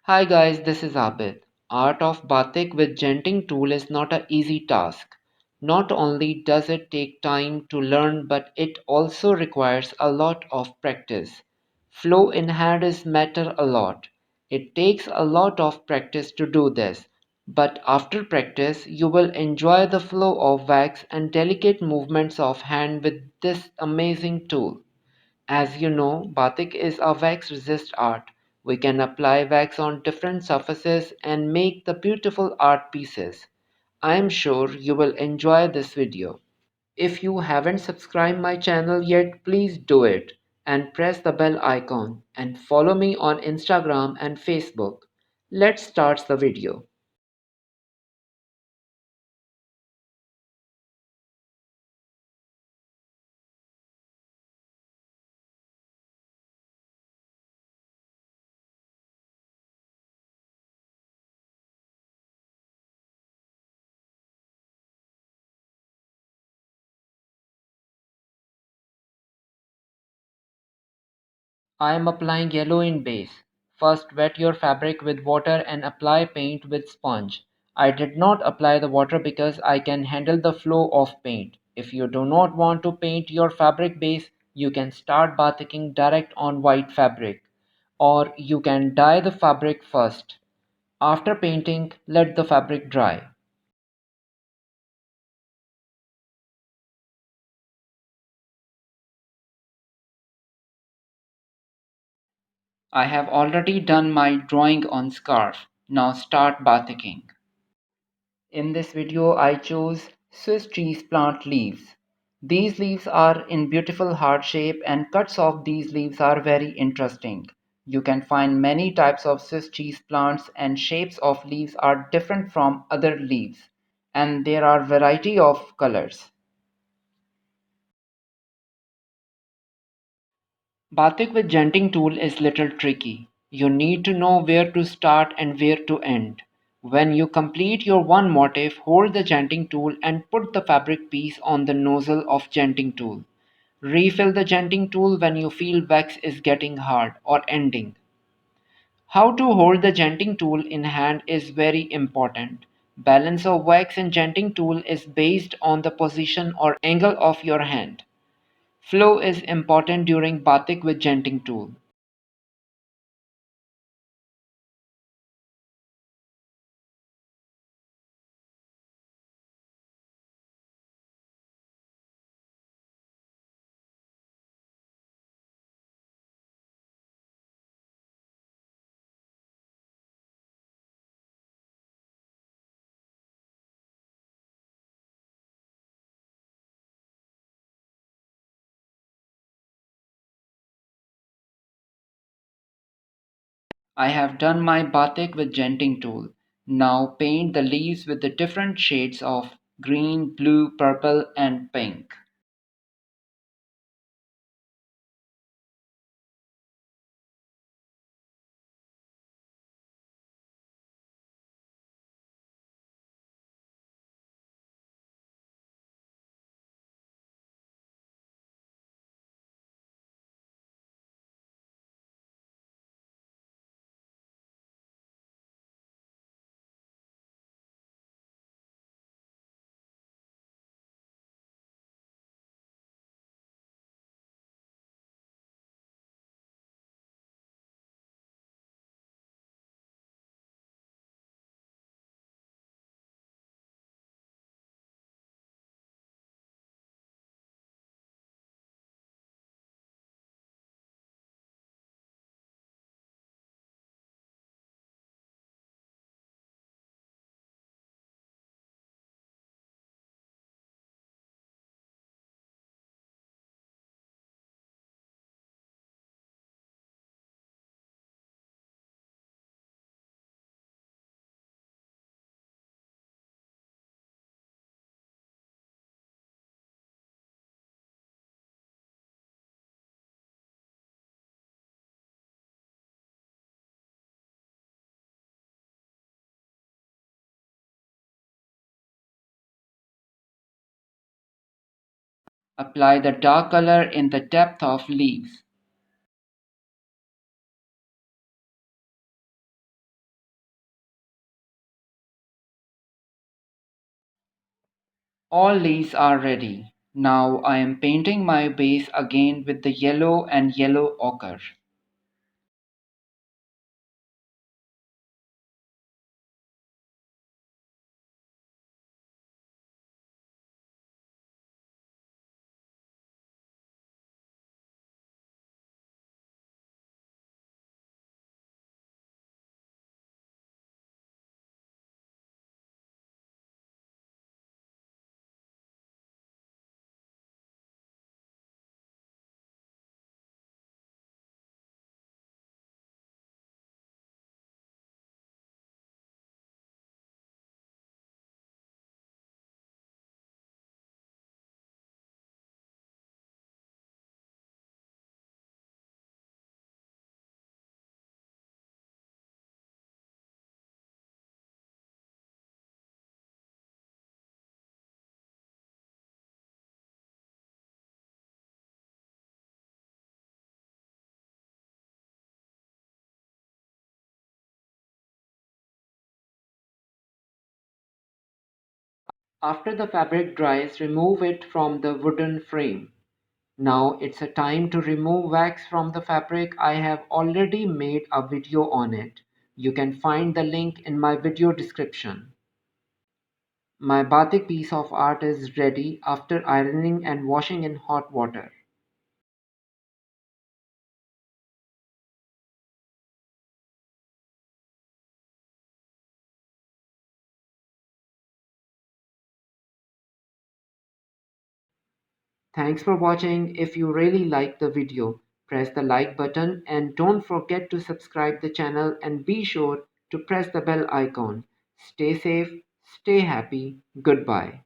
Hi guys, this is Abid. Art of Batik with Genting tool is not an easy task. Not only does it take time to learn, but it also requires a lot of practice. Flow in hand is matter a lot. It takes a lot of practice to do this, but after practice you will enjoy the flow of wax and delicate movements of hand with this amazing tool. As you know, batik is a wax resist art. We can apply wax on different surfaces and make the beautiful art pieces. I am sure you will enjoy this video. If you haven't subscribed my channel yet, please do it and press the bell icon and follow me on Instagram and Facebook. Let's start the video. I am applying yellow in base. First wet your fabric with water and apply paint with sponge. I did not apply the water because I can handle the flow of paint. If you do not want to paint your fabric base, you can start bathing direct on white fabric. Or you can dye the fabric first. After painting, let the fabric dry. I have already done my drawing on scarf. Now start bathing. In this video I chose Swiss cheese plant leaves. These leaves are in beautiful heart shape and cuts of these leaves are very interesting. You can find many types of Swiss cheese plants and shapes of leaves are different from other leaves and there are variety of colors. Batik with genting tool is little tricky. You need to know where to start and where to end. When you complete your one motif, hold the genting tool and put the fabric piece on the nozzle of genting tool. Refill the genting tool when you feel wax is getting hard or ending. How to hold the genting tool in hand is very important. Balance of wax and genting tool is based on the position or angle of your hand. Flow is important during batik with genting tool. I have done my batik with genting tool. Now paint the leaves with the different shades of green, blue, purple and pink. Apply the dark color in the depth of leaves. All leaves are ready. Now I am painting my base again with the yellow and yellow ochre. After the fabric dries, remove it from the wooden frame. Now it's a time to remove wax from the fabric. I have already made a video on it. You can find the link in my video description. My batik piece of art is ready after ironing and washing in hot water. Thanks for watching. If you really like the video, press the like button and don't forget to subscribe the channel and be sure to press the bell icon. Stay safe, stay happy. Goodbye.